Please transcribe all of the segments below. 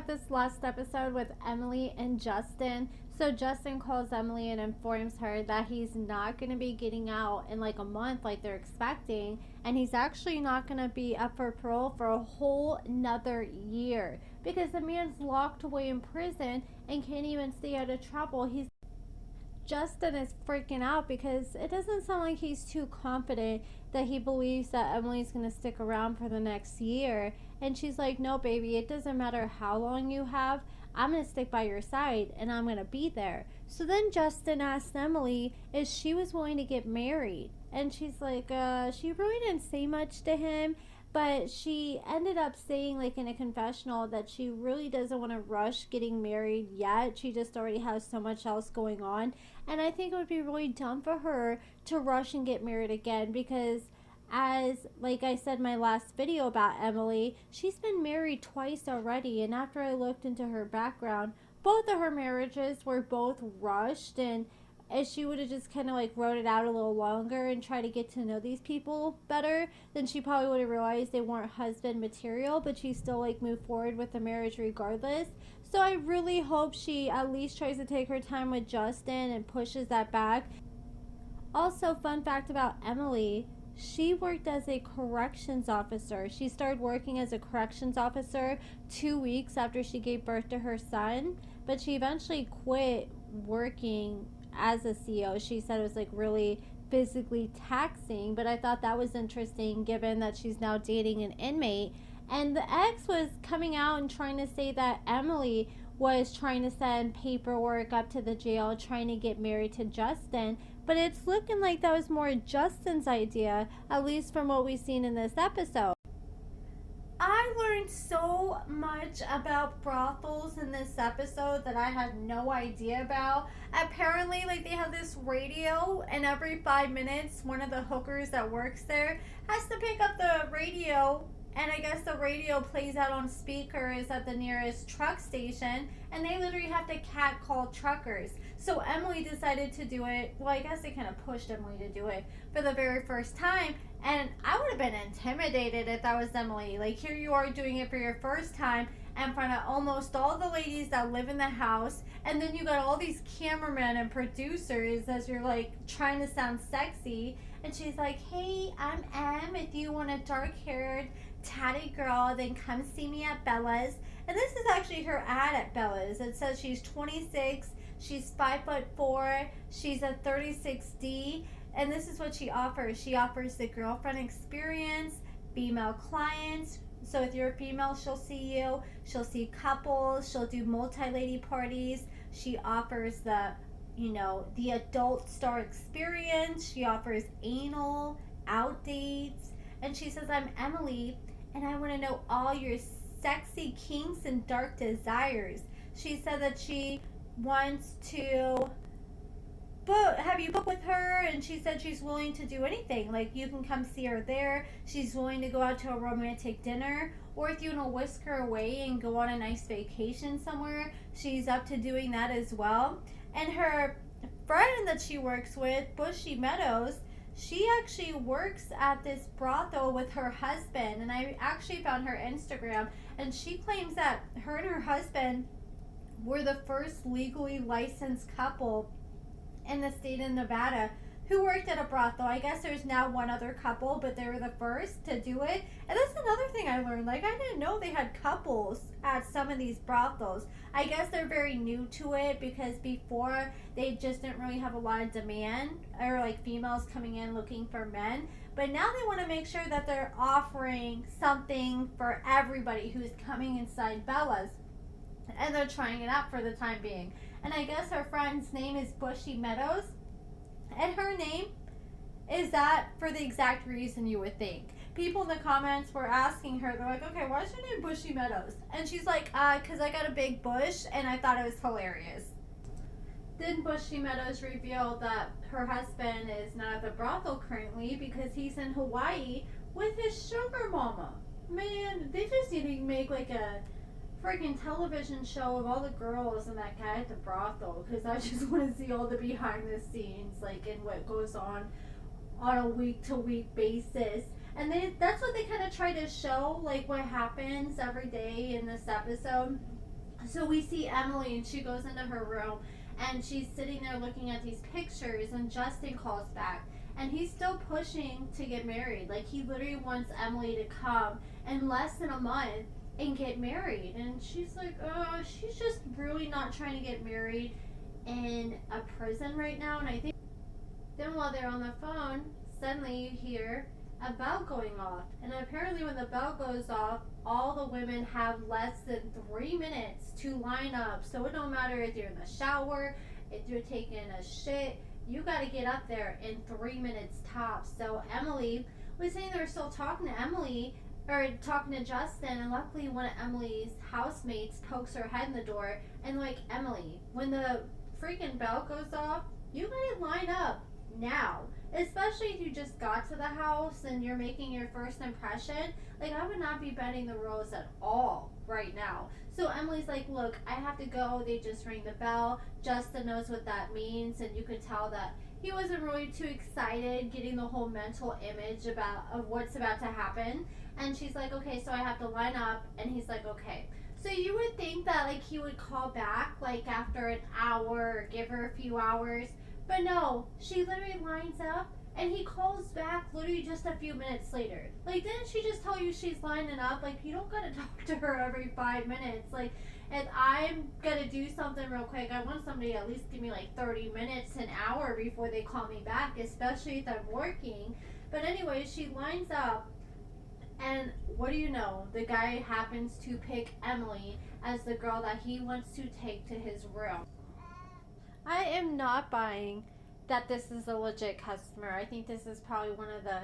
this last episode with Emily and Justin. So Justin calls Emily and informs her that he's not going to be getting out in like a month like they're expecting, and he's actually not going to be up for parole for a whole nother year because the man's locked away in prison and can't even stay out of trouble. Justin is freaking out because it doesn't sound like he's too confident that he believes that Emily's going to stick around for the next year. And she's like, no, baby, it doesn't matter how long you have. I'm going to stick by your side and I'm going to be there. So then Justin asked Emily if she was willing to get married. And she's like, she really didn't say much to him. But she ended up saying, like in a confessional, that she really doesn't want to rush getting married yet. She just already has so much else going on. And I think it would be really dumb for her to rush and get married again because, as like I said in my last video about Emily, she's been married twice already. And after I looked into her background, both of her marriages were both rushed, and if she would have just kind of like wrote it out a little longer and tried to get to know these people better, then she probably would have realized they weren't husband material, but she still like moved forward with the marriage regardless. So I really hope she at least tries to take her time with Justin and pushes that back. Also, fun fact about Emily, she worked as a corrections officer. She started working as a corrections officer 2 weeks after she gave birth to her son, but she eventually quit working as a CEO. She said it was like really physically taxing, but I thought that was interesting given that she's now dating an inmate. And the ex was coming out and trying to say that Emily was trying to send paperwork up to the jail trying to get married to Justin, but it's looking like that was more Justin's idea, at least from what we've seen in this episode. I learned so much about brothels in this episode that I had no idea about. Apparently, like, they have this radio, and every 5 minutes, one of the hookers that works there has to pick up the radio, and I guess the radio plays out on speakers at the nearest truck station, and they literally have to catcall truckers. So Emily decided to do it. Well, I guess they kind of pushed Emily to do it for the very first time. And I would have been intimidated if that was Emily. Like, here you are doing it for your first time in front of almost all the ladies that live in the house. And then you got all these cameramen and producers as you're, like, trying to sound sexy. And she's like, hey, I'm Em. If you want a dark-haired, tatty girl, then come see me at Bella's. And this is actually her ad at Bella's. It says she's 26, she's 5'4", she's a 36D. And this is what she offers. She offers the girlfriend experience, female clients. So if you're a female, she'll see you. She'll see couples. She'll do multi-lady parties. She offers the adult star experience. She offers anal, out dates. And she says, I'm Emily, and I want to know all your sexy kinks and dark desires. She said that she wants to have you book with her, and she said she's willing to do anything. Like, you can come see her there. She's willing to go out to a romantic dinner, or if you want to whisk her away and go on a nice vacation somewhere, she's up to doing that as well. And her friend that she works with, Bushy Meadows, she actually works at this brothel with her husband, and I actually found her Instagram, and she claims that her and her husband were the first legally licensed couple in the state of Nevada who worked at a brothel. I guess there's now one other couple, but they were the first to do it. And that's another thing I learned. Like, I didn't know they had couples at some of these brothels. I guess they're very new to it because before they just didn't really have a lot of demand, or like females coming in looking for men. But now they want to make sure that they're offering something for everybody who's coming inside Bella's. And they're trying it out for the time being. And I guess her friend's name is Bushy Meadows. And her name is that for the exact reason you would think. People in the comments were asking her, they're like, okay, why is your name Bushy Meadows? And she's like, because I got a big bush and I thought it was hilarious. Then Bushy Meadows revealed that her husband is not at the brothel currently because he's in Hawaii with his sugar mama. Man, they just need to make like a freaking television show of all the girls and that guy at the brothel, because I just want to see all the behind the scenes, like, in what goes on a week to week basis. And that's what they kind of try to show, like what happens every day in this episode. So we see Emily, and she goes into her room, and she's sitting there looking at these pictures, and Justin calls back, and he's still pushing to get married. Like, he literally wants Emily to come in less than a month and get married. And she's like, oh, she's just really not trying to get married in a prison right now. And I think then while they're on the phone, suddenly you hear a bell going off. And apparently when the bell goes off, all the women have less than 3 minutes to line up. So it don't matter if you're in the shower, if you're taking a shit, you got to get up there in 3 minutes tops. So Emily was saying they were still talking to Emily, or talking to Justin, and luckily one of Emily's housemates pokes her head in the door, and like, Emily, when the freaking bell goes off, you gotta line up now. Especially if you just got to the house and you're making your first impression. Like, I would not be bending the rules at all right now. So Emily's like, look, I have to go. They just rang the bell. Justin knows what that means, and you could tell that he wasn't really too excited getting the whole mental image of what's about to happen. And she's like, okay, so I have to line up. And he's like, okay. So you would think that like he would call back like after an hour or give her a few hours. But no, she literally lines up and he calls back literally just a few minutes later. Like, didn't she just tell you she's lining up? Like, you don't gotta talk to her every 5 minutes. Like, if I'm gonna do something real quick, I want somebody to at least give me like 30 minutes, an hour before they call me back, especially if I'm working. But anyway, she lines up, and what do you know? The guy happens to pick Emily as the girl that he wants to take to his room. I am not buying that this is a legit customer. I think this is probably one of the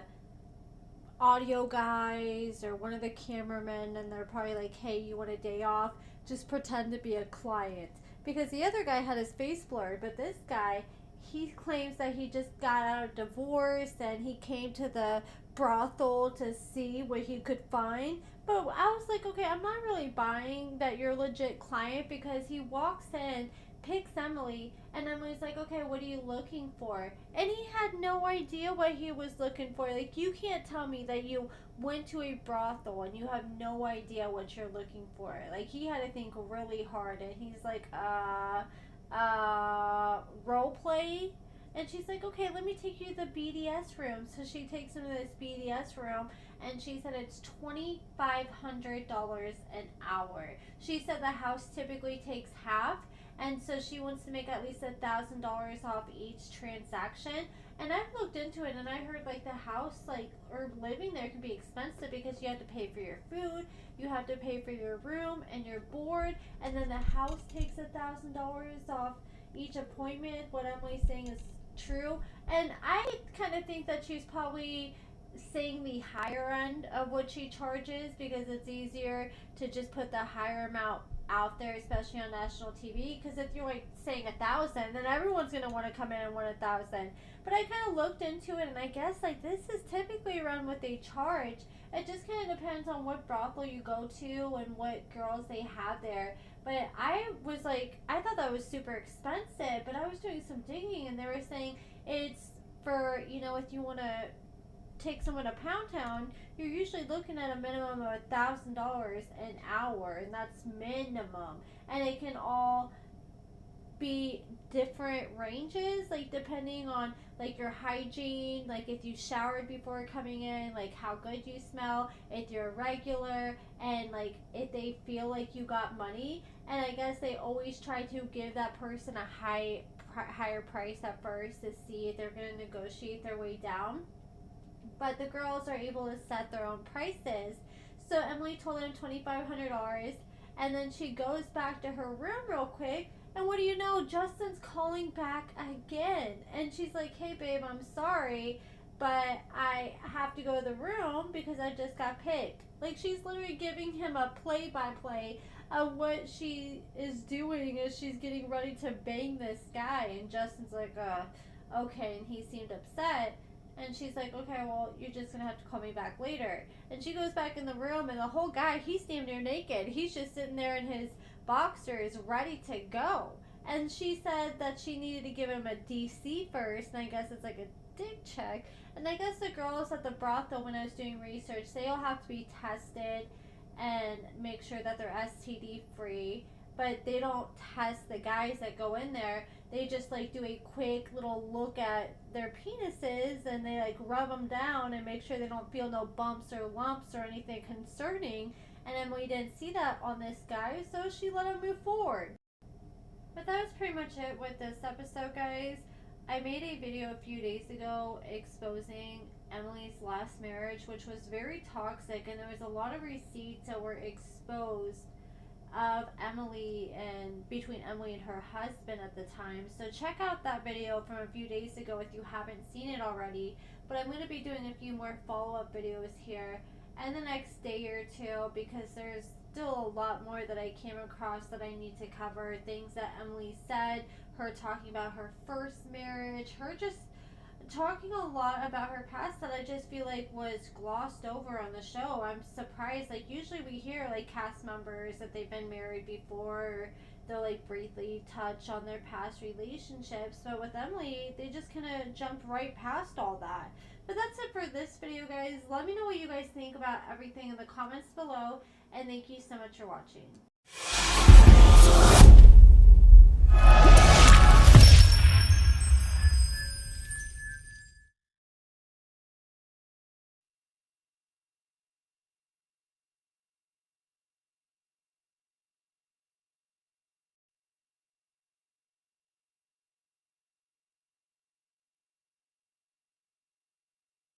audio guys or one of the cameramen, and they're probably like, hey, you want a day off? Just pretend to be a client. Because the other guy had his face blurred, but this guy, he claims that he just got out of divorce and he came to the brothel to see what he could find. But I was like, okay, I'm not really buying that you're a legit client, because he walks in, picks Emily, and Emily's like, okay, what are you looking for? And he had no idea what he was looking for. Like, you can't tell me that you went to a brothel and you have no idea what you're looking for. Like, he had to think really hard, and he's like, role play? And she's like, okay, let me take you to the BDS room. So she takes him to this BDS room, and she said it's $2,500 an hour. She said the house typically takes half, and so she wants to make at least $1,000 off each transaction. And I've looked into it, and I heard like the house, like, or living there can be expensive because you have to pay for your food, you have to pay for your room and your board, and then the house takes $1,000 off each appointment. What Emily's saying is true, and I kind of think that she's probably saying the higher end of what she charges, because it's easier to just put the higher amount out there, especially on national TV. Because if you're like saying 1,000, then everyone's gonna want to come in and want 1,000. But I kind of looked into it, and I guess like this is typically around what they charge. It just kind of depends on what brothel you go to and what girls they have there. But I was like, I thought that was super expensive, but I was doing some digging, and they were saying it's for, you know, if you want to take someone to Pound Town, you're usually looking at a minimum of $1,000 an hour, and that's minimum. And it can all be different ranges, like depending on like your hygiene, like if you showered before coming in, like how good you smell, if you're regular, and like if they feel like you got money. And I guess they always try to give that person a higher price at first to see if they're going to negotiate their way down. But the girls are able to set their own prices. So Emily told them $2,500, and then she goes back to her room real quick, and what do you know, Justin's calling back again. And she's like, hey babe, I'm sorry, but I have to go to the room because I just got picked. Like, she's literally giving him a play-by-play of what she is doing as she's getting ready to bang this guy. And Justin's like, okay, and he seemed upset. And she's like, okay, well, you're just going to have to call me back later. And she goes back in the room, and the whole guy, he's damn near naked. He's just sitting there in his boxers ready to go. And she said that she needed to give him a DC first, and I guess it's like a dick check. And I guess the girls at the brothel, when I was doing research, they all have to be tested and make sure that they're STD free. but they don't test the guys that go in there. They just like do a quick little look at their penises, and they like rub them down and make sure they don't feel no bumps or lumps or anything concerning. And Emily didn't see that on this guy, so she let him move forward. But that was pretty much it with this episode, guys. I made a video a few days ago exposing Emily's last marriage, which was very toxic, and there was a lot of receipts that were exposed of Emily and between Emily and her husband at the time. So check out that video from a few days ago if you haven't seen it already. But I'm going to be doing a few more follow-up videos here in the next day or two, because there's still a lot more that I came across that I need to cover. Things that Emily said, her talking about her first marriage, her just talking a lot about her past that I just feel like was glossed over on the show. I'm surprised. Like, usually we hear like cast members that they've been married before, or they'll like briefly touch on their past relationships, but with Emily they just kind of jumped right past all that. But that's it for this video, guys. Let me know what you guys think about everything in the comments below, and thank you so much for watching.